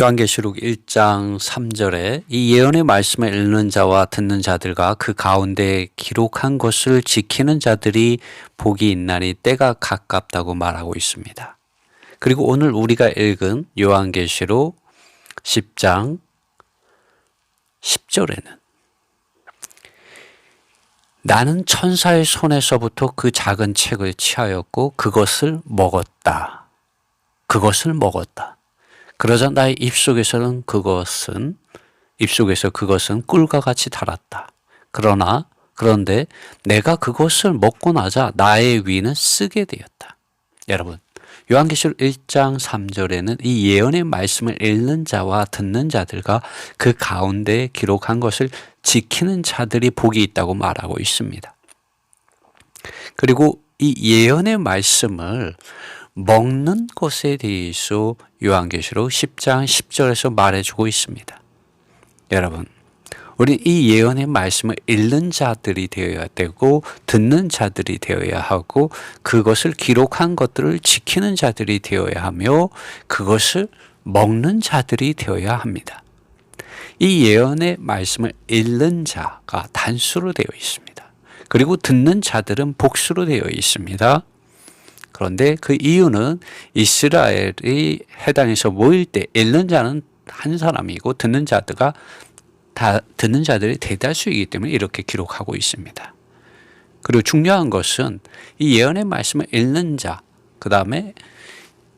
요한계시록 1장 3절에 이 예언의 말씀을 읽는 자와 듣는 자들과 그 가운데 기록한 것을 지키는 자들이 복이 있나니 때가 가깝다고 말하고 있습니다. 그리고 오늘 우리가 읽은 요한계시록 10장 10절에는 나는 천사의 손에서부터 그 작은 책을 취하였고 그것을 먹었다. 그러자 나의 입속에서 그것은 꿀과 같이 달았다. 그런데 내가 그것을 먹고 나자 나의 위는 쓰게 되었다. 여러분, 요한계시록 1장 3절에는 이 예언의 말씀을 읽는 자와 듣는 자들과 그 가운데 기록한 것을 지키는 자들이 복이 있다고 말하고 있습니다. 그리고 이 예언의 말씀을 먹는 것에 대해서 요한계시록 10장 10절에서 말해주고 있습니다. 여러분, 우리 이 예언의 말씀을 읽는 자들이 되어야 되고 듣는 자들이 되어야 하고 그것을 기록한 것들을 지키는 자들이 되어야 하며 그것을 먹는 자들이 되어야 합니다. 이 예언의 말씀을 읽는 자가 단수로 되어 있습니다. 그리고 듣는 자들은 복수로 되어 있습니다. 그런데 그 이유는 이스라엘이 해당에서 모일 때 읽는 자는 한 사람이고 듣는 자들이 대다수이기 때문에 이렇게 기록하고 있습니다. 그리고 중요한 것은 이 예언의 말씀을 읽는 자, 그 다음에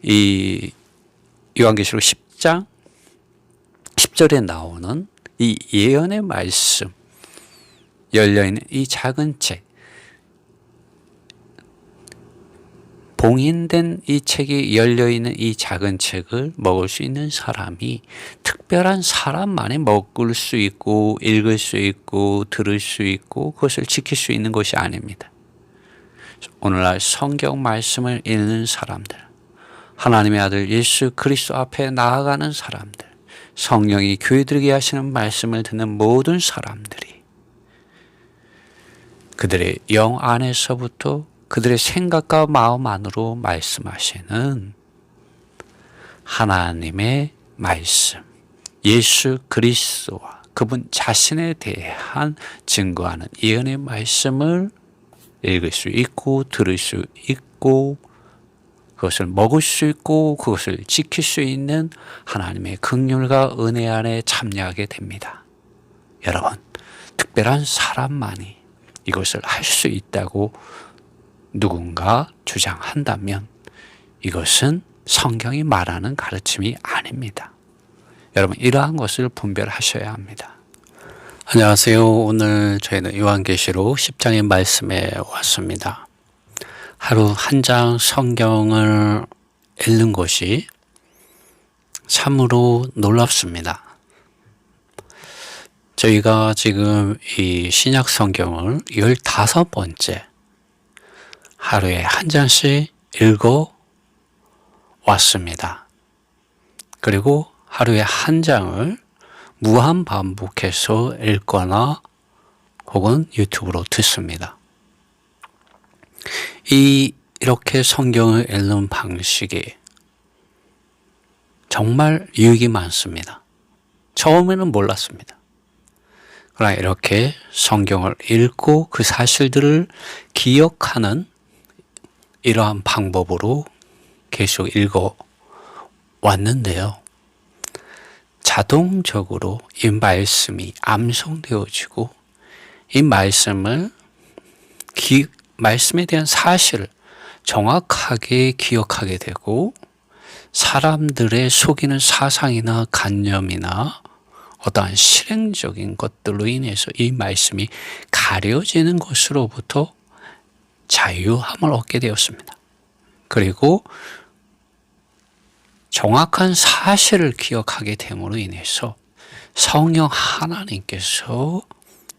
이 요한계시록 10장 10절에 나오는 이 예언의 말씀 열려있는 이 작은 책, 봉인된 이 책이 열려있는 이 작은 책을 먹을 수 있는 사람이 특별한 사람만이 먹을 수 있고 읽을 수 있고 들을 수 있고 그것을 지킬 수 있는 것이 아닙니다. 오늘날 성경 말씀을 읽는 사람들, 하나님의 아들 예수 그리스도 앞에 나아가는 사람들, 성령이 교회들에게 하시는 말씀을 듣는 모든 사람들이 그들의 영 안에서부터 그들의 생각과 마음 안으로 말씀하시는 하나님의 말씀, 예수 그리스도와 그분 자신에 대한 증거하는 예언의 말씀을 읽을 수 있고 들을 수 있고 그것을 먹을 수 있고 그것을 지킬 수 있는 하나님의 긍휼과 은혜 안에 참여하게 됩니다. 여러분, 특별한 사람만이 이것을 할 수 있다고 누군가 주장한다면 이것은 성경이 말하는 가르침이 아닙니다. 여러분, 이러한 것을 분별하셔야 합니다. 안녕하세요. 오늘 저희는 요한계시록 10장의 말씀에 왔습니다. 하루 한 장 성경을 읽는 것이 참으로 놀랍습니다. 저희가 지금 이 신약 성경을 15번째 하루에 한 장씩 읽어 왔습니다. 그리고 하루에 한 장을 무한 반복해서 읽거나 혹은 유튜브로 듣습니다. 이렇게 성경을 읽는 방식이 정말 유익이 많습니다. 처음에는 몰랐습니다. 그러나 이렇게 성경을 읽고 그 사실들을 기억하는 이러한 방법으로 계속 읽어 왔는데요. 자동적으로 이 말씀이 암송되어지고 이 말씀에 대한 사실을 정확하게 기억하게 되고 사람들의 속이는 사상이나 관념이나 어떠한 실행적인 것들로 인해서 이 말씀이 가려지는 것으로부터 자유함을 얻게 되었습니다. 그리고 정확한 사실을 기억하게 됨으로 인해서 성령 하나님께서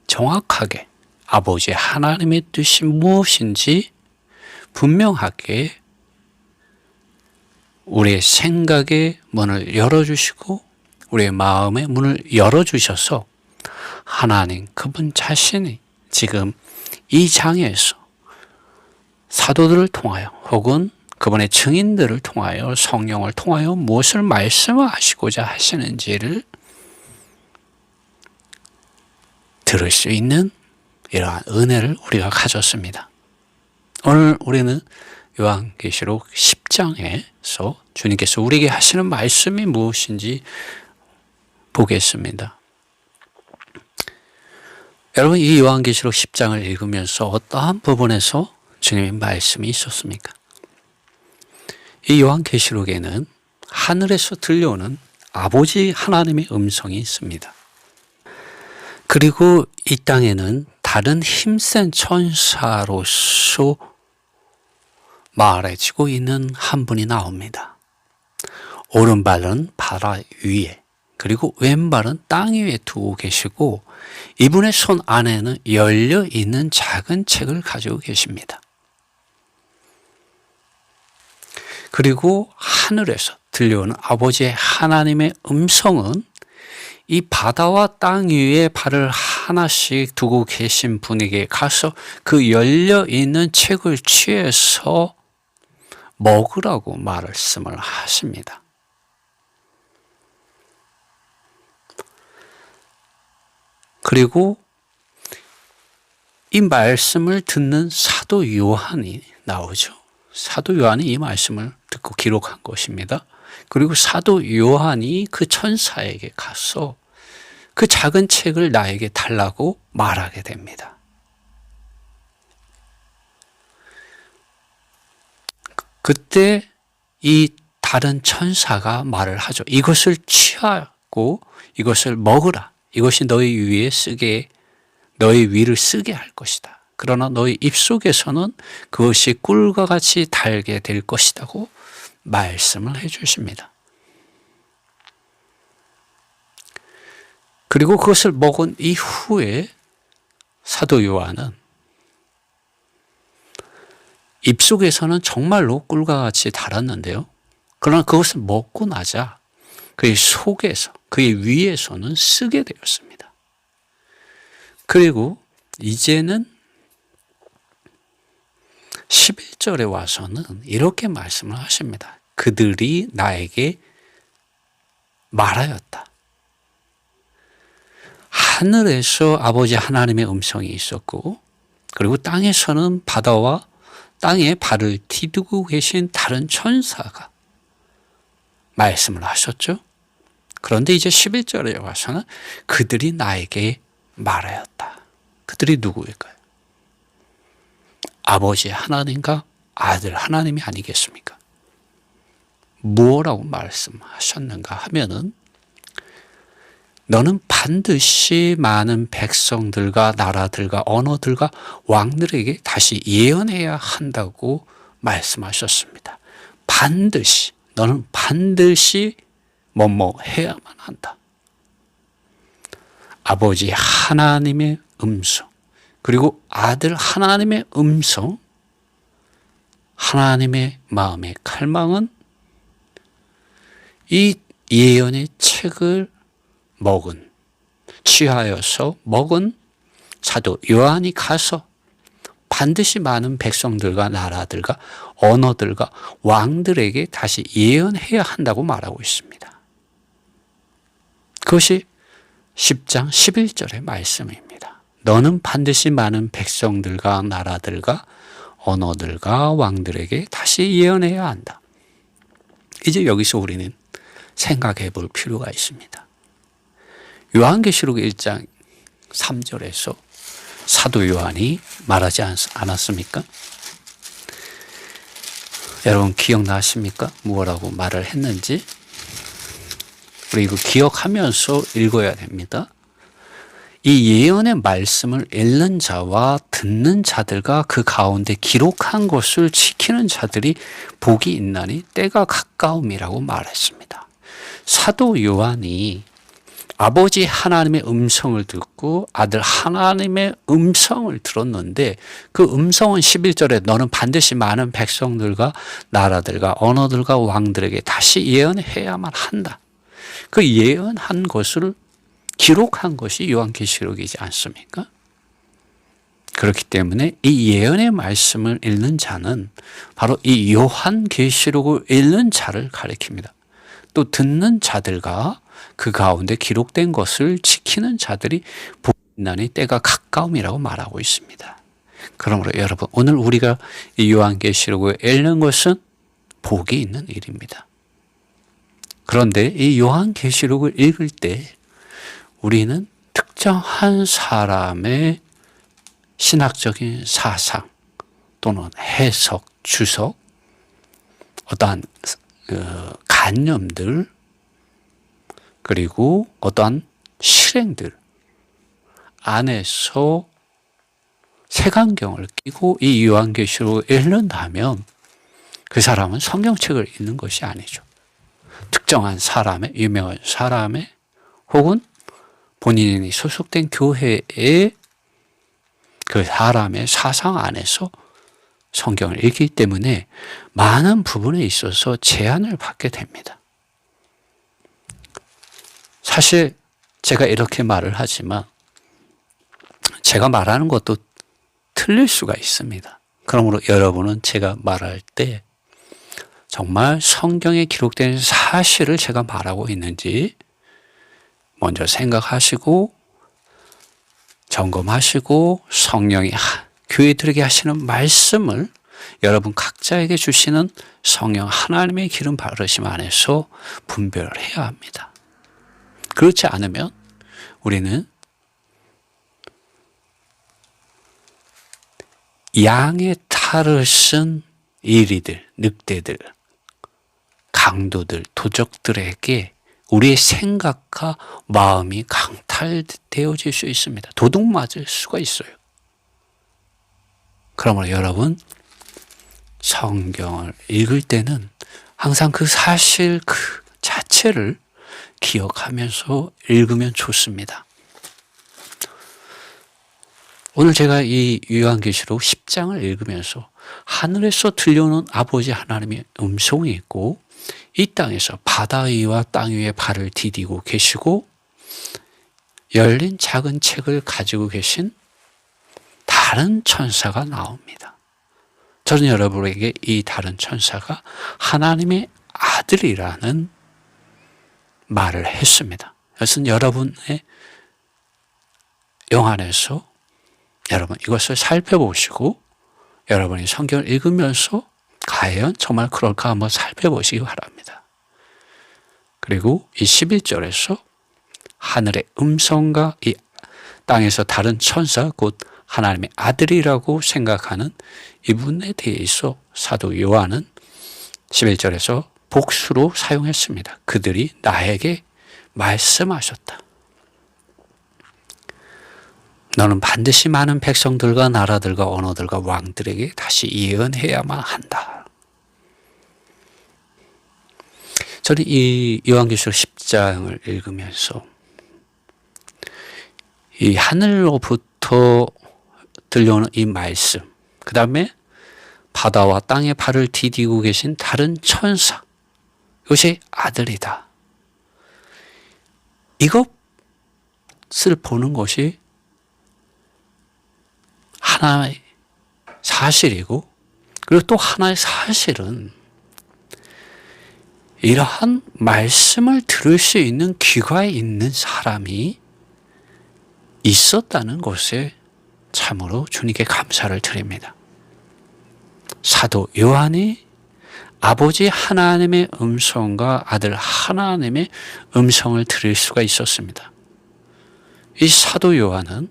정확하게 아버지 하나님의 뜻이 무엇인지 분명하게 우리의 생각의 문을 열어주시고 우리의 마음의 문을 열어주셔서 하나님 그분 자신이 지금 이 장에서 사도들을 통하여 혹은 그분의 증인들을 통하여 성령을 통하여 무엇을 말씀하시고자 하시는지를 들을 수 있는 이러한 은혜를 우리가 가졌습니다. 오늘 우리는 요한계시록 10장에서 주님께서 우리에게 하시는 말씀이 무엇인지 보겠습니다. 여러분, 이 요한계시록 10장을 읽으면서 어떠한 부분에서 주님의 말씀이 있었습니까? 이 요한계시록에는 하늘에서 들려오는 아버지 하나님의 음성이 있습니다. 그리고 이 땅에는 다른 힘센 천사로서 말해지고 있는 한 분이 나옵니다. 오른발은 바다 위에, 그리고 왼발은 땅 위에 두고 계시고 이분의 손 안에는 열려 있는 작은 책을 가지고 계십니다. 그리고 하늘에서 들려오는 아버지의 하나님의 음성은 이 바다와 땅 위에 발을 하나씩 두고 계신 분에게 가서 그 열려 있는 책을 취해서 먹으라고 말씀을 하십니다. 그리고 이 말씀을 듣는 사도 요한이 나오죠. 사도 요한이 이 말씀을 듣고 기록한 것입니다. 그리고 사도 요한이 그 천사에게 가서 그 작은 책을 나에게 달라고 말하게 됩니다. 그때 이 다른 천사가 말을 하죠. 이것을 취하고 이것을 먹으라. 이것이 너희 위에 너희 위를 쓰게 할 것이다. 그러나 너희 입속에서는 그것이 꿀과 같이 달게 될 것이라고 말씀을 해 주십니다. 그리고 그것을 먹은 이후에 사도 요한은 입속에서는 정말로 꿀과 같이 달았는데요. 그러나 그것을 먹고 나자 그의 속에서, 그의 위에서는 쓰게 되었습니다. 그리고 이제는 11절에 와서는 이렇게 말씀을 하십니다. 그들이 나에게 말하였다. 하늘에서 아버지 하나님의 음성이 있었고, 그리고 땅에서는 바다와 땅에 발을 디디고 계신 다른 천사가 말씀을 하셨죠. 그런데 이제 11절에 와서는 그들이 나에게 말하였다. 그들이 누구일까요? 아버지 하나님과 아들 하나님이 아니겠습니까? 무엇라고 말씀하셨는가 하면은 너는 반드시 많은 백성들과 나라들과 언어들과 왕들에게 다시 예언해야 한다고 말씀하셨습니다. 반드시, 너는 반드시 뭐뭐 해야만 한다. 아버지 하나님의 음성, 그리고 아들 하나님의 음성, 하나님의 마음의 갈망은 이 예언의 책을 취하여서 먹은 사도 요한이 가서 반드시 많은 백성들과 나라들과 언어들과 왕들에게 다시 예언해야 한다고 말하고 있습니다. 그것이 10장 11절의 말씀입니다. 너는 반드시 많은 백성들과 나라들과 언어들과 왕들에게 다시 예언해야 한다. 이제 여기서 우리는 생각해 볼 필요가 있습니다. 요한계시록 1장 3절에서 사도 요한이 말하지 않았습니까? 여러분 기억나십니까? 무엇라고 말을 했는지? 우리 이거 기억하면서 읽어야 됩니다. 이 예언의 말씀을 읽는 자와 듣는 자들과 그 가운데 기록한 것을 지키는 자들이 복이 있나니 때가 가까움이라고 말했습니다. 사도 요한이 아버지 하나님의 음성을 듣고 아들 하나님의 음성을 들었는데 그 음성은 11절에 너는 반드시 많은 백성들과 나라들과 언어들과 왕들에게 다시 예언해야만 한다. 그 예언한 것을 기록한 것이 요한계시록이지 않습니까? 그렇기 때문에 이 예언의 말씀을 읽는 자는 바로 이 요한계시록을 읽는 자를 가리킵니다. 또 듣는 자들과 그 가운데 기록된 것을 지키는 자들이 복이 있나니 때가 가까움이라고 말하고 있습니다. 그러므로 여러분, 오늘 우리가 이 요한계시록을 읽는 것은 복이 있는 일입니다. 그런데 이 요한계시록을 읽을 때 우리는 특정한 사람의 신학적인 사상 또는 해석, 주석, 어떠한 관념들, 그리고 어떠한 실행들 안에서 색안경을 끼고 이 요한계시록을 읽는다면 그 사람은 성경책을 읽는 것이 아니죠. 특정한 사람의, 유명한 사람의, 혹은 본인이 소속된 교회의 그 사람의 사상 안에서 성경을 읽기 때문에 많은 부분에 있어서 제한을 받게 됩니다. 사실 제가 이렇게 말을 하지만 제가 말하는 것도 틀릴 수가 있습니다. 그러므로 여러분은 제가 말할 때 정말 성경에 기록된 사실을 제가 말하고 있는지 먼저 생각하시고 점검하시고 성령이 교회들에게 하시는 말씀을 여러분 각자에게 주시는 성령 하나님의 기름 바르심 안에서 분별을 해야 합니다. 그렇지 않으면 우리는 양의 탈을 쓴 이리들, 늑대들, 강도들, 도적들에게 우리의 생각과 마음이 강탈되어질 수 있습니다. 도둑 맞을 수가 있어요. 그러므로 여러분, 성경을 읽을 때는 항상 그 사실 그 자체를 기억하면서 읽으면 좋습니다. 오늘 제가 이 요한계시록 10장을 읽으면서 하늘에서 들려오는 아버지 하나님의 음성이 있고 이 땅에서 바다 위와 땅 위에 발을 디디고 계시고 열린 작은 책을 가지고 계신 다른 천사가 나옵니다. 저는 여러분에게 이 다른 천사가 하나님의 아들이라는 말을 했습니다. 그것은 여러분의 영 안에서 여러분 이것을 살펴보시고 여러분이 성경을 읽으면서 과연 정말 그럴까 한번 살펴보시기 바랍니다. 그리고 이 11절에서 하늘의 음성과 이 땅에서 다른 천사 곧 하나님의 아들이라고 생각하는 이분에 대해서 사도 요한은 11절에서 복수로 사용했습니다. 그들이 나에게 말씀하셨다. 너는 반드시 많은 백성들과 나라들과 언어들과 왕들에게 다시 예언해야만 한다. 저는 이 요한계시록 10장을 읽으면서 이 하늘로부터 들려오는 이 말씀, 그 다음에 바다와 땅의 발을 디디고 계신 다른 천사, 이것이 아들이다. 이것을 보는 것이 하나의 사실이고, 그리고 또 하나의 사실은 이러한 말씀을 들을 수 있는 귀가 있는 사람이 있었다는 것에 참으로 주님께 감사를 드립니다. 사도 요한이 아버지 하나님의 음성과 아들 하나님의 음성을 들을 수가 있었습니다. 이 사도 요한은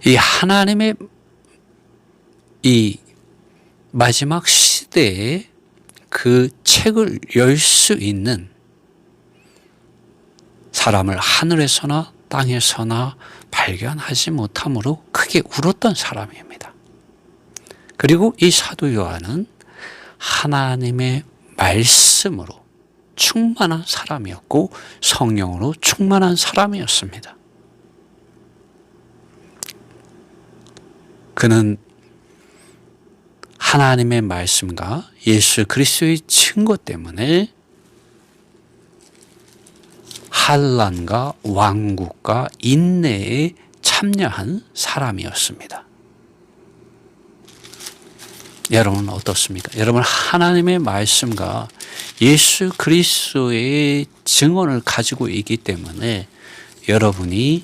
이 하나님의 이 마지막 시대에 그 책을 열 수 있는 사람을 하늘에서나 땅에서나 발견하지 못함으로 크게 울었던 사람입니다. 그리고 이 사도 요한은 하나님의 말씀으로 충만한 사람이었고 성령으로 충만한 사람이었습니다. 그는 하나님의 말씀과 예수 그리스도의 증거 때문에 환난과 왕국과 인내에 참여한 사람이었습니다. 여러분은 어떻습니까? 여러분 하나님의 말씀과 예수 그리스도의 증언을 가지고 있기 때문에 여러분이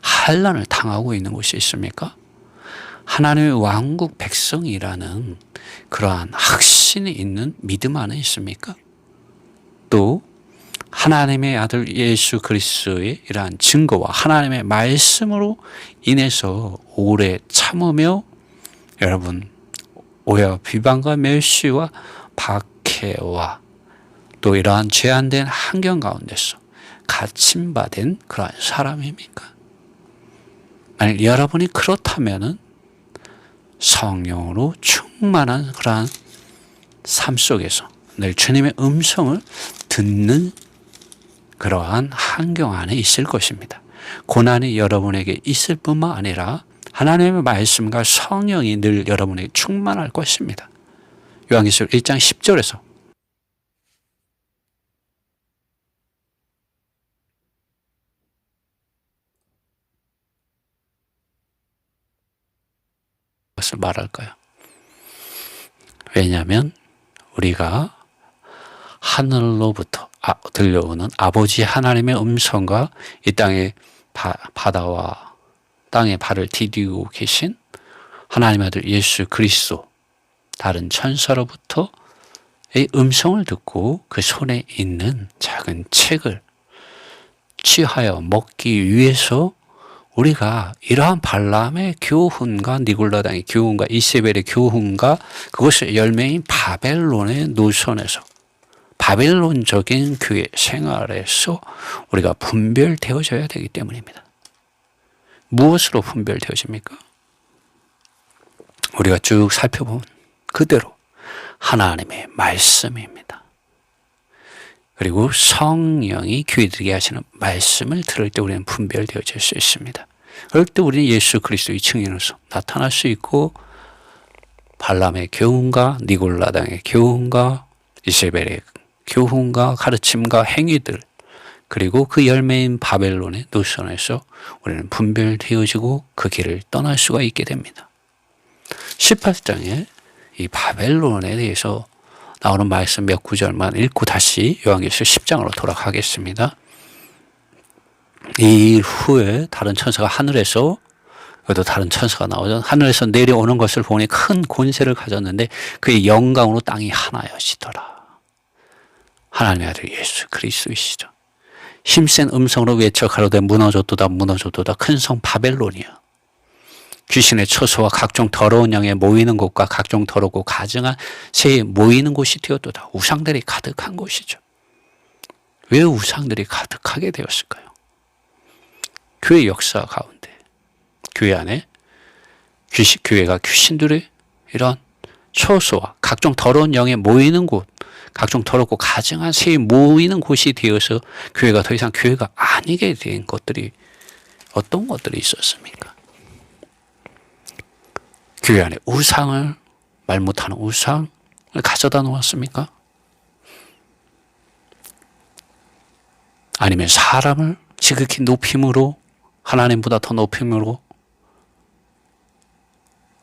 환난을 당하고 있는 곳이 있습니까? 하나님의 왕국 백성이라는 그러한 확신이 있는 믿음 안에 있습니까? 또 하나님의 아들 예수 그리스도의 이러한 증거와 하나님의 말씀으로 인해서 오래 참으며 여러분 오해와 비방과 멸시와 박해와 또 이러한 제한된 환경 가운데서 갇힘받은 그러한 사람입니까? 만약 여러분이 그렇다면은 성령으로 충만한 그러한 삶 속에서 늘 주님의 음성을 듣는 그러한 환경 안에 있을 것입니다. 고난이 여러분에게 있을 뿐만 아니라 하나님의 말씀과 성령이 늘 여러분에게 충만할 것입니다. 요한계시록 1장 10절에서 무엇을 말할까요? 왜냐하면 우리가 하늘로부터 들려오는 아버지 하나님의 음성과 이 땅의 바다와 땅에 발을 디디고 계신 하나님의 아들 예수 그리스도 다른 천사로부터의 음성을 듣고 그 손에 있는 작은 책을 취하여 먹기 위해서 우리가 이러한 발람의 교훈과 니골라당의 교훈과 이세벨의 교훈과 그것의 열매인 바벨론의 노선에서 바벨론적인 교회 생활에서 우리가 분별되어져야 되기 때문입니다. 무엇으로 분별되어집니까? 우리가 쭉 살펴본 그대로 하나님의 말씀입니다. 그리고 성령이 교회들에게 하시는 말씀을 들을 때 우리는 분별되어질 수 있습니다. 그럴 때 우리는 예수 그리스도의 증인으로서 나타날 수 있고 발람의 교훈과 니골라당의 교훈과 이세벨의 교훈과 가르침과 행위들 그리고 그 열매인 바벨론의 노선에서 우리는 분별되어지고 그 길을 떠날 수가 있게 됩니다. 18장에 이 바벨론에 대해서 나오는 말씀 몇 구절만 읽고 다시 요한계시록 10장으로 돌아가겠습니다. 이 후에 다른 천사가 하늘에서 그래도 다른 천사가 나오죠. 하늘에서 내려오는 것을 보니 큰 권세를 가졌는데 그의 영광으로 땅이 하나여지더라. 하나님의 아들 예수 그리스도이시죠. 힘센 음성으로 외쳐 가로되 무너졌도다 무너졌도다 큰 성 바벨론이야. 귀신의 처소와 각종 더러운 양에 모이는 곳과 각종 더럽고 가증한 새에 모이는 곳이 되었도다. 우상들이 가득한 곳이죠. 왜 우상들이 가득하게 되었을까요? 교회 역사 가운데 교회 안에 교회가 귀신들의 이런 처소와 각종 더러운 영에 모이는 곳 각종 더럽고 가증한 새에 모이는 곳이 되어서 교회가 더 이상 교회가 아니게 된 것들이 어떤 것들이 있었습니까? 교회 안에 우상을 말 못하는 우상을 가져다 놓았습니까? 아니면 사람을 지극히 높임으로 하나님보다 더 높임으로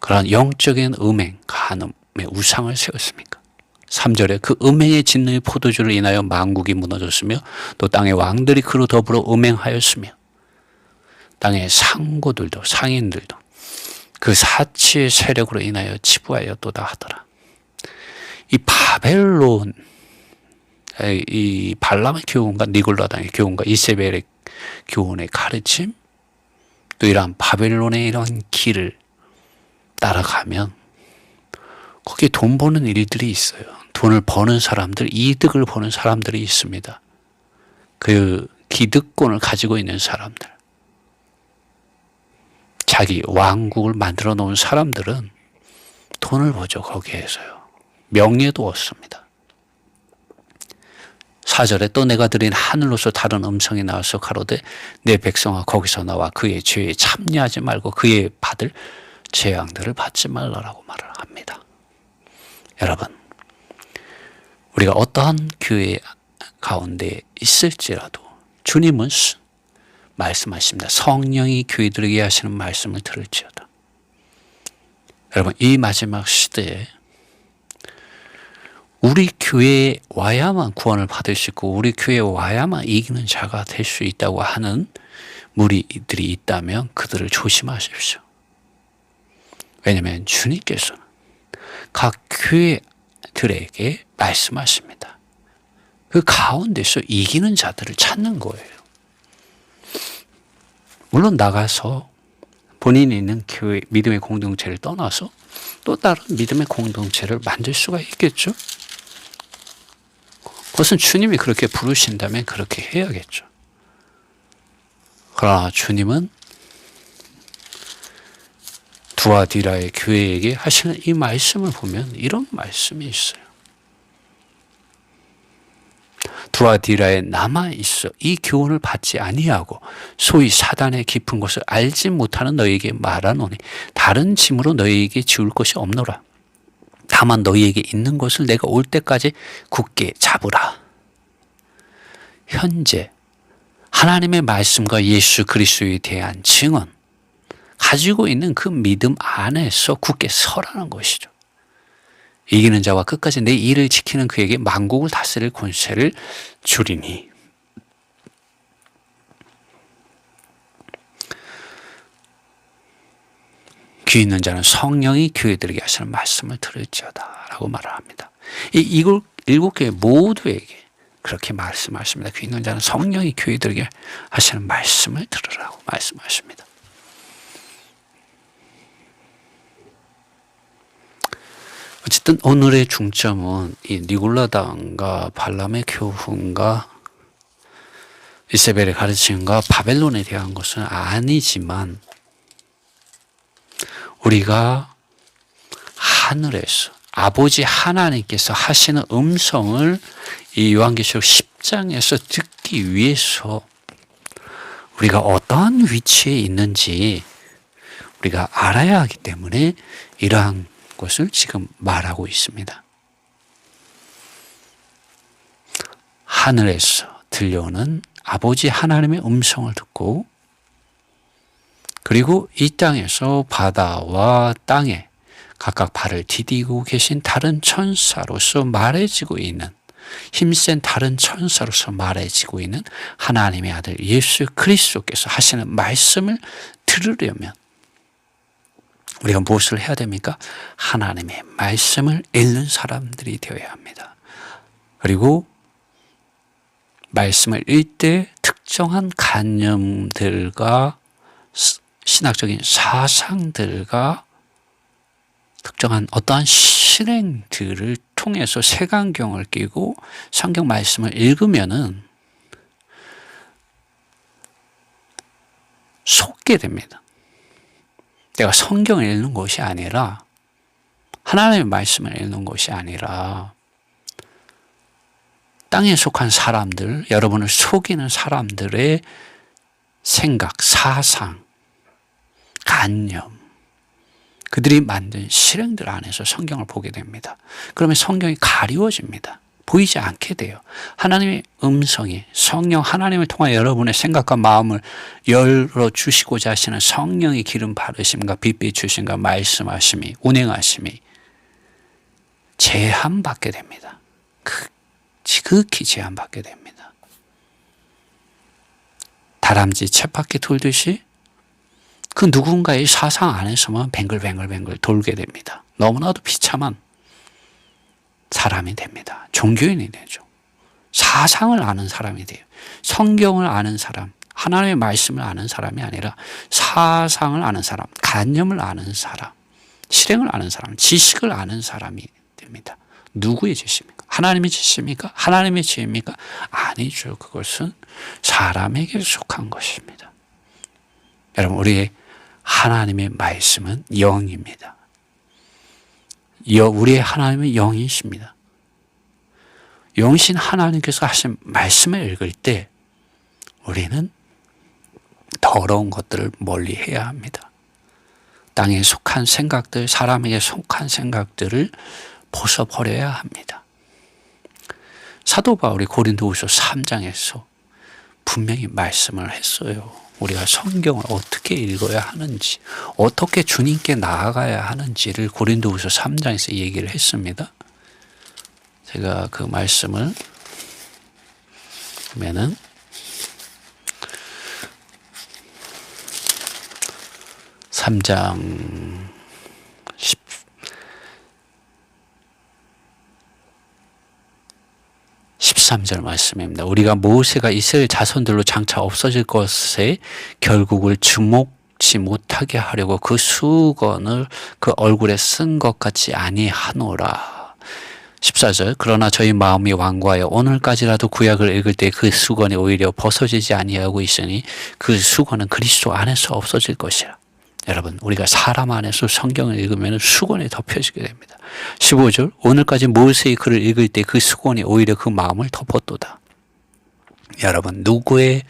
그런 영적인 음행, 간음의 우상을 세웠습니까? 3절에 그 음행의 진노의 포도주를 인하여 만국이 무너졌으며 또 땅의 왕들이 그로 더불어 음행하였으며 땅의 상고들도 상인들도 그 사치의 세력으로 인하여 치부하였도다 하더라. 이 바벨론, 이 발람의 교훈과 니골라당의 교훈과 이세벨의 교훈의 가르침, 또 이러한 바벨론의 이런 길을 따라가면 거기에 돈 버는 일들이 있어요. 돈을 버는 사람들, 이득을 버는 사람들이 있습니다. 그 기득권을 가지고 있는 사람들. 자기 왕국을 만들어 놓은 사람들은 돈을 버죠. 거기에서요. 명예도 얻습니다. 4절에 또 내가 들은 하늘로서 다른 음성이 나와서 가로되 내 백성아 거기서 나와 그의 죄에 참여하지 말고 그의 받을 재앙들을 받지 말라라고 말을 합니다. 여러분, 우리가 어떠한 교회 가운데 있을지라도 주님은 말씀하십니다. 성령이 교회들에게 하시는 말씀을 들을지어다. 여러분, 이 마지막 시대에 우리 교회에 와야만 구원을 받을 수 있고 우리 교회에 와야만 이기는 자가 될 수 있다고 하는 무리들이 있다면 그들을 조심하십시오. 왜냐하면 주님께서는 각 교회들에게 말씀하십니다. 그 가운데서 이기는 자들을 찾는 거예요. 물론 나가서 본인이 있는 교회 믿음의 공동체를 떠나서 또 다른 믿음의 공동체를 만들 수가 있겠죠. 그것은 주님이 그렇게 부르신다면 그렇게 해야겠죠. 그러나 주님은 두아디라의 교회에게 하시는 이 말씀을 보면 이런 말씀이 있어요. 두아디라에 남아있어 이 교훈을 받지 아니하고 소위 사단의 깊은 것을 알지 못하는 너희에게 말하노니 다른 짐으로 너희에게 지울 것이 없노라. 다만 너희에게 있는 것을 내가 올 때까지 굳게 잡으라. 현재 하나님의 말씀과 예수 그리스도에 대한 증언, 가지고 있는 그 믿음 안에서 굳게 서라는 것이죠. 이기는 자와 끝까지 내 일을 지키는 그에게 만국을 다스릴 권세를 주리니. 귀 있는 자는 성령이 교회들에게 하시는 말씀을 들을지어다 라고 말을 합니다. 이 일곱 교회 모두에게 그렇게 말씀하십니다. 귀 있는 자는 성령이 교회들에게 하시는 말씀을 들으라고 말씀하십니다. 어쨌든 오늘의 중점은 이 니골라당과 발람의 교훈과 이세벨의 가르침과 바벨론에 대한 것은 아니지만 우리가 하늘에서 아버지 하나님께서 하시는 음성을 이 요한계시록 10장에서 듣기 위해서 우리가 어떠한 위치에 있는지 우리가 알아야 하기 때문에 이러한 것을 지금 말하고 있습니다. 하늘에서 들려오는 아버지 하나님의 음성을 듣고 그리고 이 땅에서 바다와 땅에 각각 발을 디디고 계신 다른 천사로서 말해지고 있는 힘센 다른 천사로서 말해지고 있는 하나님의 아들 예수 그리스도께서 하시는 말씀을 들으려면 우리가 무엇을 해야 됩니까? 하나님의 말씀을 읽는 사람들이 되어야 합니다. 그리고 말씀을 읽을 때 특정한 관념들과 신학적인 사상들과 특정한 어떠한 실행들을 통해서 색안경을 끼고 성경 말씀을 읽으면은 속게 됩니다. 내가 성경을 읽는 것이 아니라 하나님의 말씀을 읽는 것이 아니라 땅에 속한 사람들, 여러분을 속이는 사람들의 생각, 사상, 관념, 그들이 만든 실행들 안에서 성경을 보게 됩니다. 그러면 성경이 가리워집니다. 보이지 않게 돼요. 하나님의 음성이 성령 하나님을 통해 여러분의 생각과 마음을 열어주시고자 하시는 성령의 기름 바르심과 빛 비추심과 말씀하심이 운행하심이 제한받게 됩니다. 지극히 제한받게 됩니다. 다람쥐 쳇바퀴 돌듯이 그 누군가의 사상 안에서만 뱅글뱅글 돌게 됩니다. 너무나도 비참한 사람이 됩니다. 종교인이 되죠. 사상을 아는 사람이 돼요. 성경을 아는 사람, 하나님의 말씀을 아는 사람이 아니라 사상을 아는 사람, 관념을 아는 사람, 실행을 아는 사람, 지식을 아는 사람이 됩니다. 누구의 지식입니까? 하나님의 지식입니까? 하나님의 지혜입니까? 아니죠. 그것은 사람에게 속한 것입니다. 여러분, 우리의 하나님의 말씀은 영입니다. 우리의 하나님은 영이십니다. 영신 하나님께서 하신 말씀을 읽을 때 우리는 더러운 것들을 멀리해야 합니다. 땅에 속한 생각들, 사람에게 속한 생각들을 벗어버려야 합니다. 사도 바울이 고린도후서 3장에서 분명히 말씀을 했어요. 우리가 성경을 어떻게 읽어야 하는지, 어떻게 주님께 나아가야 하는지를 고린도후서 3장에서 얘기를 했습니다. 제가 그 말씀을 보면은 3장 13절 말씀입니다. 우리가 모세가 이스라엘 자손들로 장차 없어질 것에 결국을 주목치 못하게 하려고 그 수건을 그 얼굴에 쓴 것 같이 아니하노라. 14절 그러나 저희 마음이 완고하여 오늘까지라도 구약을 읽을 때 그 수건이 오히려 벗어지지 아니하고 있으니 그 수건은 그리스도 안에서 없어질 것이라. 여러분 우리가 사람 안에서 성경을 읽으면 수건이 덮여지게 됩니다. 15절 오늘까지 모세의 글을 읽을 때 그 수건이 오히려 그 마음을 덮었도다. 여러분 누구의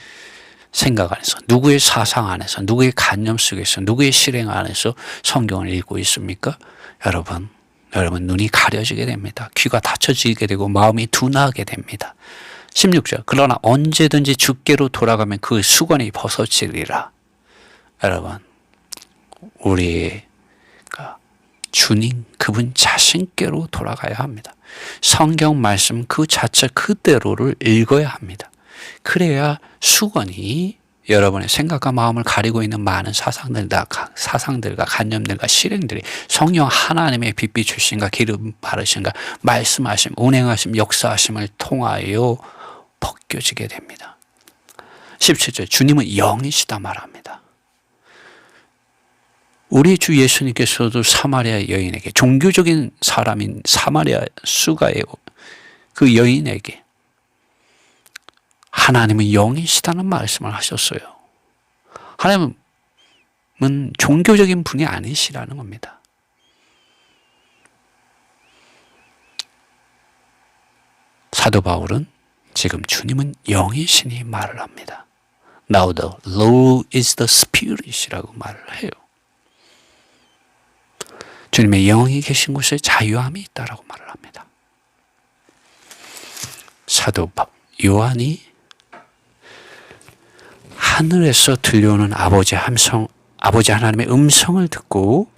생각 안에서, 누구의 사상 안에서, 누구의 관념 속에서, 누구의 실행 안에서 성경을 읽고 있습니까? 여러분 눈이 가려지게 됩니다. 귀가 닫혀지게 되고 마음이 둔하게 됩니다. 16절 그러나 언제든지 주께로 돌아가면 그 수건이 벗어지리라. 여러분 우리가 주님 그분 자신께로 돌아가야 합니다. 성경 말씀 그 자체 그대로를 읽어야 합니다. 그래야 수건이 여러분의 생각과 마음을 가리고 있는 많은 사상들과 관념들과 실행들이 성령 하나님의 빛 주심과 기름 바르심과 말씀하심, 운행하심, 역사하심을 통하여 벗겨지게 됩니다. 17절 주님은 영이시다 말합니다. 우리 주 예수님께서도 사마리아 여인에게 종교적인 사람인 사마리아 수가의 그 여인에게 하나님은 영이시다는 말씀을 하셨어요. 하나님은 종교적인 분이 아니시라는 겁니다. 사도 바울은 지금 주님은 영이시니 말을 합니다. Now the Lord is the Spirit이라고 말을 해요. 주님의 영이 계신 곳에 자유함이 있다라고 말을 합니다. 사도 요한이 하늘에서 들려오는 아버지 하나님의 음성을 듣고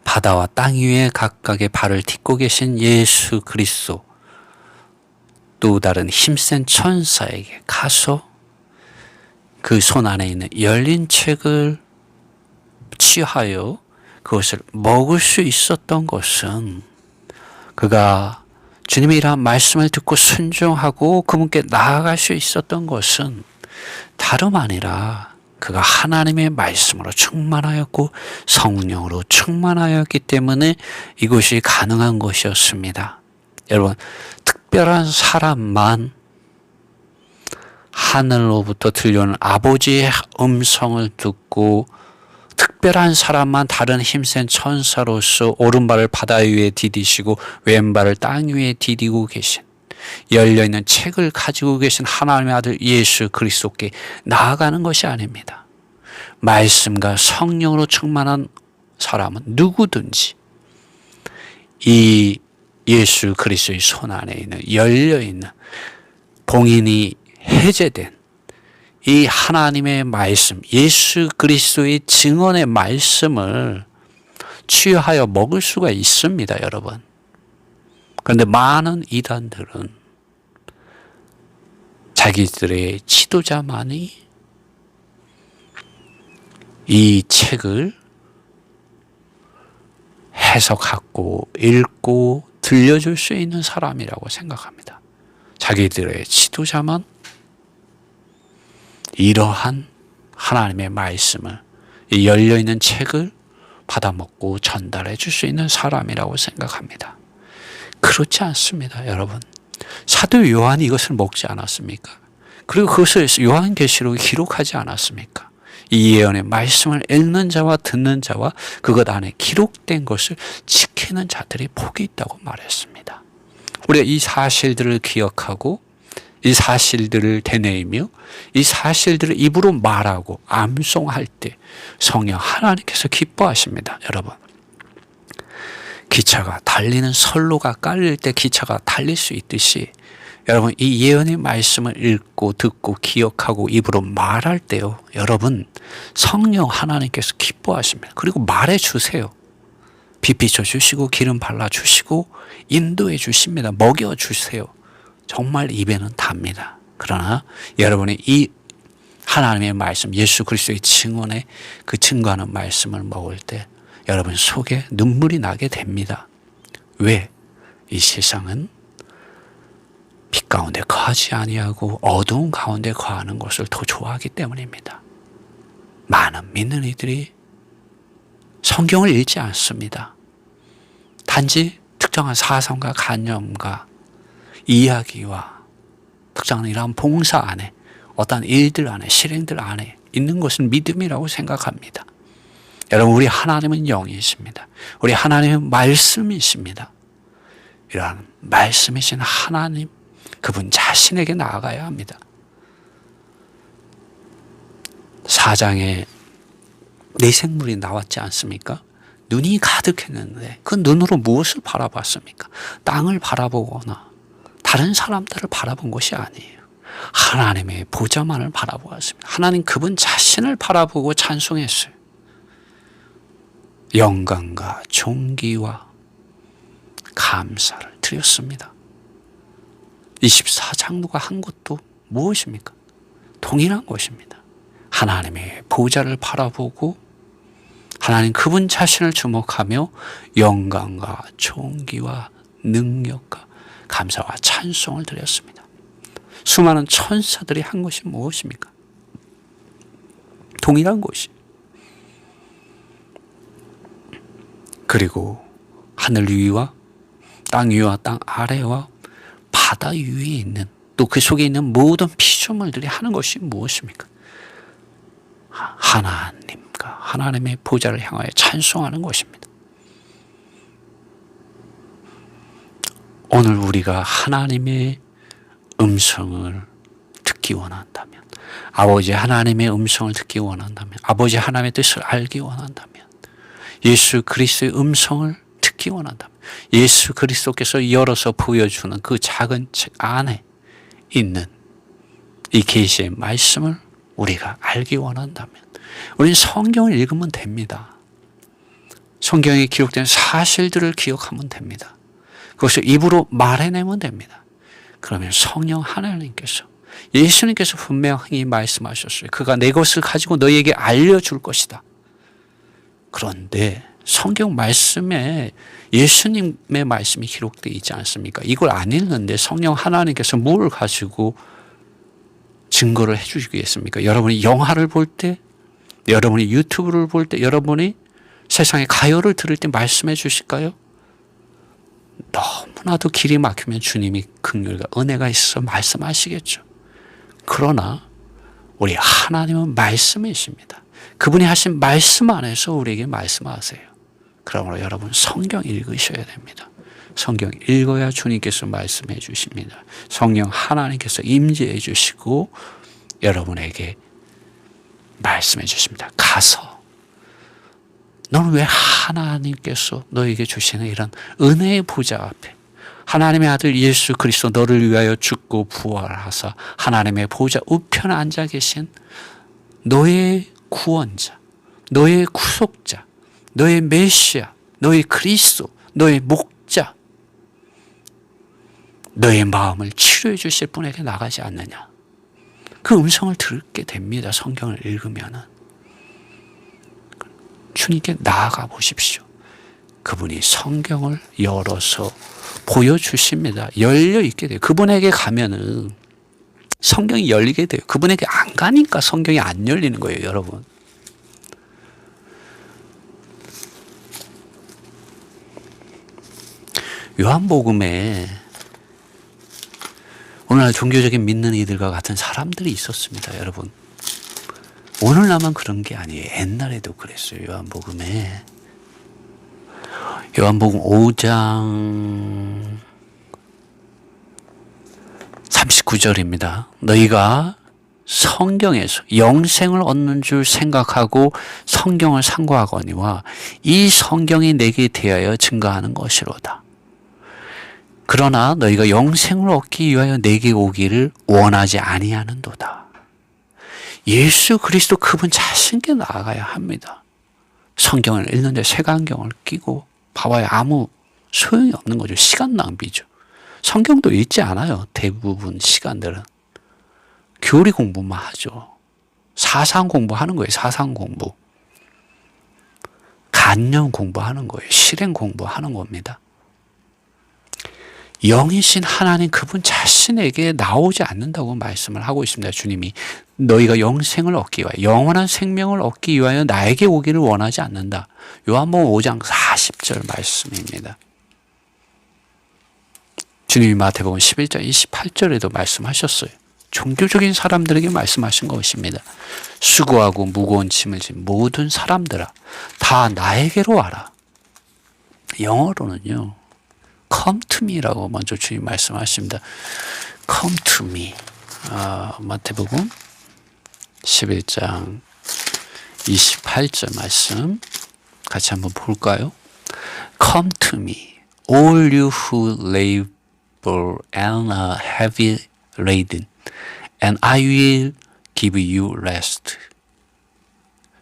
바다와 땅 위에 각각의 발을 딛고 계신 예수 그리스도 또 다른 힘센 천사에게 가서 그 손 안에 있는 열린 책을 취하여 그것을 먹을 수 있었던 것은 그가 주님의 이러한 말씀을 듣고 순종하고 그분께 나아갈 수 있었던 것은 다름 아니라 그가 하나님의 말씀으로 충만하였고 성령으로 충만하였기 때문에 이것이 가능한 것이었습니다. 여러분 특별한 사람만 하늘로부터 들려오는 아버지의 음성을 듣고 특별한 사람만 다른 힘센 천사로서 오른발을 바다 위에 디디시고 왼발을 땅 위에 디디고 계신 열려있는 책을 가지고 계신 하나님의 아들 예수 그리스도께 나아가는 것이 아닙니다. 말씀과 성령으로 충만한 사람은 누구든지 이 예수 그리스도의 손 안에 있는 열려있는 봉인이 해제된 이 하나님의 말씀, 예수 그리스도의 증언의 말씀을 취하여 먹을 수가 있습니다, 여러분. 그런데 많은 이단들은 자기들의 지도자만이 이 책을 해석하고 읽고 들려줄 수 있는 사람이라고 생각합니다. 자기들의 지도자만 이러한 하나님의 말씀을, 이 열려있는 책을 받아먹고 전달해 줄 수 있는 사람이라고 생각합니다. 그렇지 않습니다, 여러분. 사도 요한이 이것을 먹지 않았습니까? 그리고 그것을 요한계시록에 기록하지 않았습니까? 이 예언의 말씀을 읽는 자와 듣는 자와 그것 안에 기록된 것을 지키는 자들이 복이 있다고 말했습니다. 우리가 이 사실들을 기억하고 이 사실들을 되뇌이며 이 사실들을 입으로 말하고 암송할 때 성령 하나님께서 기뻐하십니다. 여러분, 기차가 달리는 선로가 깔릴 때 기차가 달릴 수 있듯이 여러분, 이 예언의 말씀을 읽고 듣고 기억하고 입으로 말할 때요, 여러분, 성령 하나님께서 기뻐하십니다. 그리고 말해 주세요. 빛 비춰 주시고 기름 발라 주시고 인도해 주십니다. 먹여 주세요. 정말 입에는 답니다. 그러나 여러분이 이 하나님의 말씀, 예수 그리스도의 증언에 그 증거하는 말씀을 먹을 때 여러분 속에 눈물이 나게 됩니다. 왜? 이 세상은 빛 가운데 거하지 아니하고 어두운 가운데 거하는 것을 더 좋아하기 때문입니다. 많은 믿는 이들이 성경을 읽지 않습니다. 단지 특정한 사상과 관념과 이야기와 특정한 이러한 봉사 안에 어떤 일들 안에 실행들 안에 있는 것은 믿음이라고 생각합니다. 여러분, 우리 하나님은 영이십니다. 우리 하나님은 말씀이십니다. 이러한 말씀이신 하나님, 그분 자신에게 나아가야 합니다. 4장에 내생물이 나왔지 않습니까? 눈이 가득했는데 그 눈으로 무엇을 바라봤습니까? 땅을 바라보거나 다른 사람들을 바라본 것이 아니에요. 하나님의 보좌만을 바라보았습니다. 하나님 그분 자신을 바라보고 찬송했어요. 영광과 존귀와 감사를 드렸습니다. 24장로가 한 것도 무엇입니까? 동일한 것입니다. 하나님의 보좌를 바라보고 하나님 그분 자신을 주목하며 영광과 존귀와 능력과 감사와 찬송을 드렸습니다. 수많은 천사들이 한 것이 무엇입니까? 동일한 것이. 그리고 하늘 위와 땅 위와 땅 아래와 바다 위에 있는 또 그 속에 있는 모든 피조물들이 하는 것이 무엇입니까? 하나님과 하나님의 보좌를 향하여 찬송하는 것입니다. 오늘 우리가 하나님의 음성을 듣기 원한다면, 아버지 하나님의 음성을 듣기 원한다면, 아버지 하나님의 뜻을 알기 원한다면, 예수 그리스도의 음성을 듣기 원한다면, 예수 그리스도께서 열어서 보여주는 그 작은 책 안에 있는 이 계시의 말씀을 우리가 알기 원한다면 우리는 성경을 읽으면 됩니다. 성경에 기록된 사실들을 기억하면 됩니다. 그것을 입으로 말해내면 됩니다. 그러면 성령 하나님께서, 예수님께서 분명히 말씀하셨어요. 그가 내 것을 가지고 너희에게 알려줄 것이다. 그런데 성경 말씀에 예수님의 말씀이 기록되어 있지 않습니까? 이걸 안 읽는데 성령 하나님께서 뭘 가지고 증거를 해 주시겠습니까? 여러분이 영화를 볼 때, 여러분이 유튜브를 볼 때, 여러분이 세상의 가요를 들을 때 말씀해 주실까요? 너무나도 길이 막히면 주님이 긍휼과 은혜가 있어서 말씀하시겠죠. 그러나 우리 하나님은 말씀이십니다. 그분이 하신 말씀 안에서 우리에게 말씀하세요. 그러므로 여러분 성경 읽으셔야 됩니다. 성경 읽어야 주님께서 말씀해 주십니다. 성령 하나님께서 임재해 주시고 여러분에게 말씀해 주십니다. 가서 너는 왜 하나님께서 너에게 주시는 이런 은혜의 보좌 앞에 하나님의 아들 예수 그리스도 너를 위하여 죽고 부활하사 하나님의 보좌 우편에 앉아 계신 너의 구원자, 너의 구속자, 너의 메시아, 너의 그리스도, 너의 목자, 너의 마음을 치료해 주실 분에게 나가지 않느냐. 그 음성을 듣게 됩니다. 성경을 읽으면은. 주님께 나아가 보십시오. 그분이 성경을 열어서 보여주십니다. 열려 있게 돼요. 그분에게 가면은 성경이 열리게 돼요. 그분에게 안 가니까 성경이 안 열리는 거예요, 여러분. 요한복음에 오늘날 종교적인 믿는 이들과 같은 사람들이 있었습니다, 여러분. 오늘날만 그런 게 아니에요. 옛날에도 그랬어요. 요한복음 5장 39절입니다. 너희가 성경에서 영생을 얻는 줄 생각하고 성경을 상고하거니와 이 성경이 내게 대하여 증거하는 것이로다. 그러나 너희가 영생을 얻기 위하여 내게 오기를 원하지 아니하는도다. 예수 그리스도 그분 자신께 나아가야 합니다. 성경을 읽는데 색안경을 끼고 봐봐야 아무 소용이 없는 거죠. 시간 낭비죠. 성경도 읽지 않아요. 대부분 시간들은. 교리 공부만 하죠. 사상 공부하는 거예요. 사상 공부. 간념 공부하는 거예요. 실행 공부하는 겁니다. 영이신 하나님 그분 자신에게 나오지 않는다고 말씀을 하고 있습니다. 주님이 너희가 영생을 얻기 위하여 영원한 생명을 얻기 위하여 나에게 오기를 원하지 않는다. 요한복음 5장 40절 말씀입니다. 주님이 마태복음 11장 28절에도 말씀하셨어요. 종교적인 사람들에게 말씀하신 것입니다. 수고하고 무거운 짐을 진 모든 사람들아 다 나에게로 와라. 영어로는요. Come to me라고 먼저 주님 말씀하십니다. Come to me. 마태복음 11장 28절 말씀 같이 한번 볼까요? Come to me, all you who labor and are heavy laden, and I will give you rest.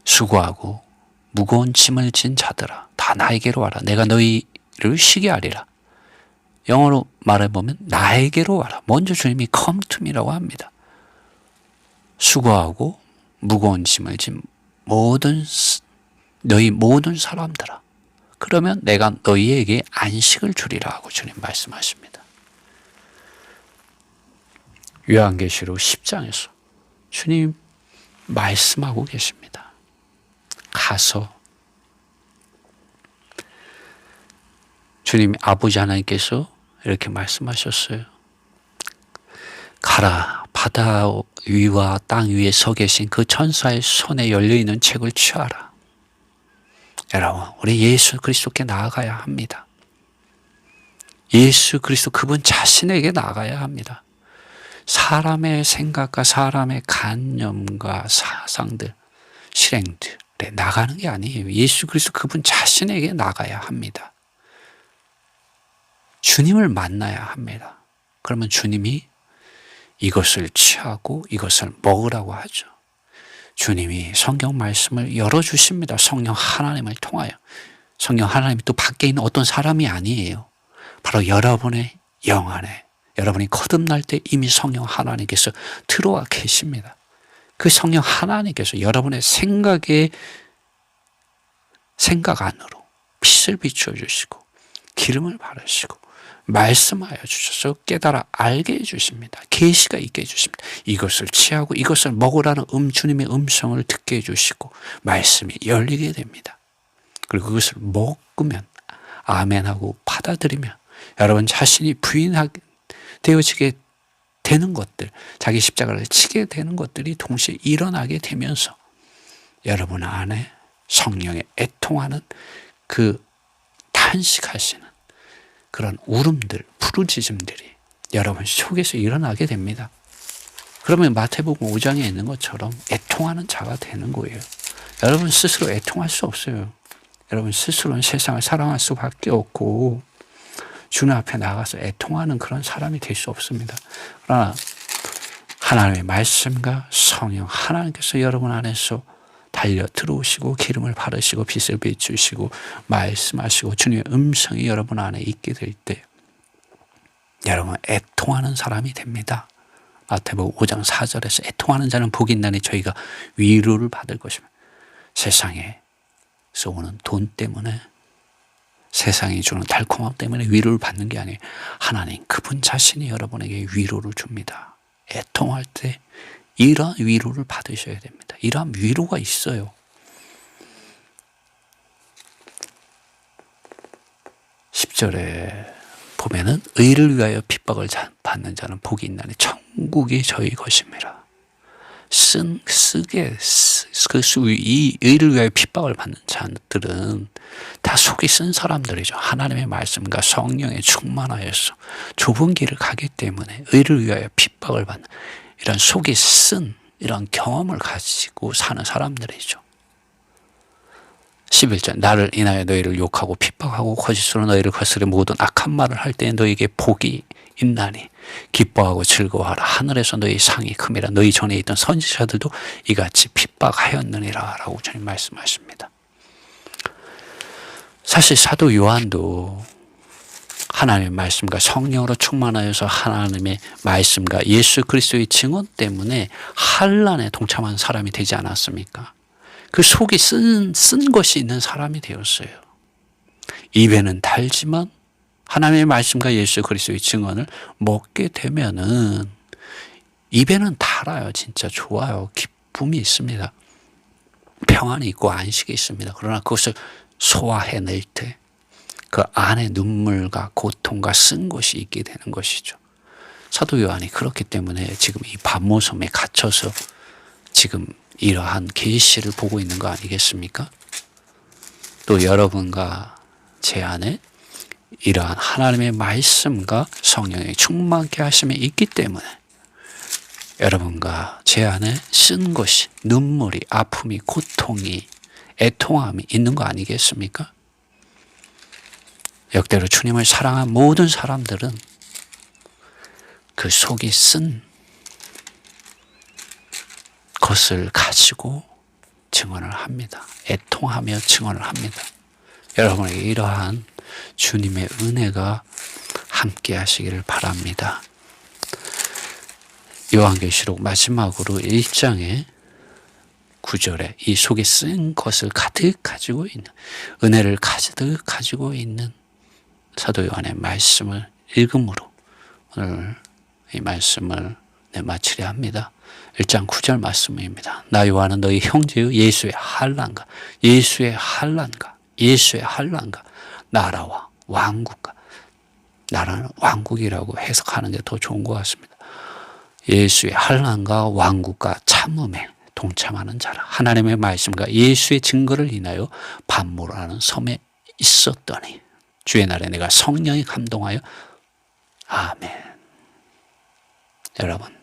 수고하고 무거운 짐을 진 자들아 다 나에게로 와라. 내가 너희를 쉬게 하리라. 영어로 말해보면 나에게로 와라. 먼저 주님이 come to me라고 합니다. 수고하고 무거운 짐을 진 너희 모든 사람들아. 그러면 내가 너희에게 안식을 주리라 하고 주님 말씀하십니다. 요한계시록 10장에서 주님 말씀하고 계십니다. 가서 주님 아버지 하나님께서 이렇게 말씀하셨어요. 가라 바다 위와 땅 위에 서 계신 그 천사의 손에 열려있는 책을 취하라. 여러분 우리 예수 그리스도께 나아가야 합니다. 예수 그리스도 그분 자신에게 나아가야 합니다. 사람의 생각과 사람의 관념과 사상들, 실행들에 나가는 게 아니에요. 예수 그리스도 그분 자신에게 나가야 합니다. 주님을 만나야 합니다. 그러면 주님이 이것을 취하고 이것을 먹으라고 하죠. 주님이 성경 말씀을 열어주십니다. 성령 하나님을 통하여. 성령 하나님이 또 밖에 있는 어떤 사람이 아니에요. 바로 여러분의 영 안에 여러분이 거듭날 때 이미 성령 하나님께서 들어와 계십니다. 그 성령 하나님께서 여러분의 생각 안으로 빛을 비추어 주시고 기름을 바르시고 말씀하여 주셔서 깨달아 알게 해주십니다. 계시가 있게 해주십니다. 이것을 취하고 이것을 먹으라는 주님의 음성을 듣게 해주시고 말씀이 열리게 됩니다. 그리고 그것을 먹으면 아멘하고 받아들이면 여러분 자신이 되어지게 되는 것들, 자기 십자가를 치게 되는 것들이 동시에 일어나게 되면서 여러분 안에 성령에 애통하는 그 탄식하시는 그런 울음들, 부르짖음들이 여러분 속에서 일어나게 됩니다. 그러면 마태복음 5장에 있는 것처럼 애통하는 자가 되는 거예요. 여러분 스스로 애통할 수 없어요. 여러분 스스로는 세상을 사랑할 수밖에 없고 주님 앞에 나가서 애통하는 그런 사람이 될 수 없습니다. 그러나 하나님의 말씀과 성령 하나님께서 여러분 안에서 달려 들어오시고 기름을 바르시고 빛을 비추시고 말씀하시고 주님의 음성이 여러분 안에 있게 될 때 여러분 애통하는 사람이 됩니다. 마태복음 5장 4절에서 애통하는 자는 복이 있나니 저희가 위로를 받을 것입니다. 세상에서 오는 돈 때문에 세상이 주는 달콤함 때문에 위로를 받는 게 아니에요. 하나님 그분 자신이 여러분에게 위로를 줍니다. 애통할 때 이러한 위로를 받으셔야 됩니다. 이러한 위로가 있어요. 10절에 보면은 의를 위하여 핍박을 받는 자는 복이 있나니 천국이 저희 것입니다. 이 의를 위하여 핍박을 받는 자들은 다 속이 쓴 사람들이죠. 하나님의 말씀과 성령에 충만하여서 좁은 길을 가기 때문에 의를 위하여 핍박을 받는 이런 속이 쓴 이런 경험을 가지고 사는 사람들이죠. 11절 나를 인하여 너희를 욕하고 핍박하고 거짓으로 너희를 거스려 모든 악한 말을 할 때에 너희에게 복이 있나니 기뻐하고 즐거워하라. 하늘에서 너희 상이 큼이라. 너희 전에 있던 선지자들도 이같이 핍박하였느니라 라고 주님 말씀하십니다. 사실 사도 요한도 하나님의 말씀과 성령으로 충만하여서 하나님의 말씀과 예수 그리스도의 증언 때문에 환난에 동참한 사람이 되지 않았습니까? 그 속이 쓴 것이 있는 사람이 되었어요. 입에는 달지만 하나님의 말씀과 예수 그리스도의 증언을 먹게 되면은 입에는 달아요. 진짜 좋아요. 기쁨이 있습니다. 평안이 있고 안식이 있습니다. 그러나 그것을 소화해낼 때 그 안에 눈물과 고통과 쓴 것이 있게 되는 것이죠. 사도 요한이 그렇기 때문에 지금 이 반모섬에 갇혀서 지금 이러한 계시를 보고 있는 거 아니겠습니까? 또 여러분과 제 안에 이러한 하나님의 말씀과 성령의 충만케 하심이 있기 때문에 여러분과 제 안에 쓴 것이 눈물이 아픔이 고통이 애통함이 있는 거 아니겠습니까? 역대로 주님을 사랑한 모든 사람들은 그 속이 쓴 것을 가지고 증언을 합니다. 애통하며 증언을 합니다. 여러분에게 이러한 주님의 은혜가 함께 하시기를 바랍니다. 요한계시록 마지막으로 1장의 9절에 이 속에 쓴 것을 가득 가지고 있는 은혜를 가득 가지고 있는 사도 요한의 말씀을 읽음으로 오늘 이 말씀을 마치려 합니다. 1장 9절 말씀입니다. 나 요한은 너희 형제의 예수의 환난과 나라와 왕국과 나라는 왕국이라고 해석하는 게 더 좋은 것 같습니다. 예수의 환난과 왕국과 참음에 동참하는 자라. 하나님의 말씀과 예수의 증거를 인하여 반모라는 섬에 있었더니 주의 날에 내가 성령이 감동하여 아멘. 여러분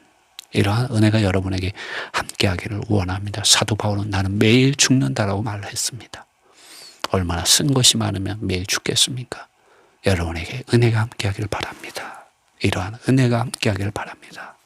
이러한 은혜가 여러분에게 함께하기를 원합니다. 사도 바울은 나는 매일 죽는다라고 말했습니다. 얼마나 쓴 것이 많으면 매일 죽겠습니까? 여러분에게 은혜가 함께하기를 바랍니다. 이러한 은혜가 함께하기를 바랍니다.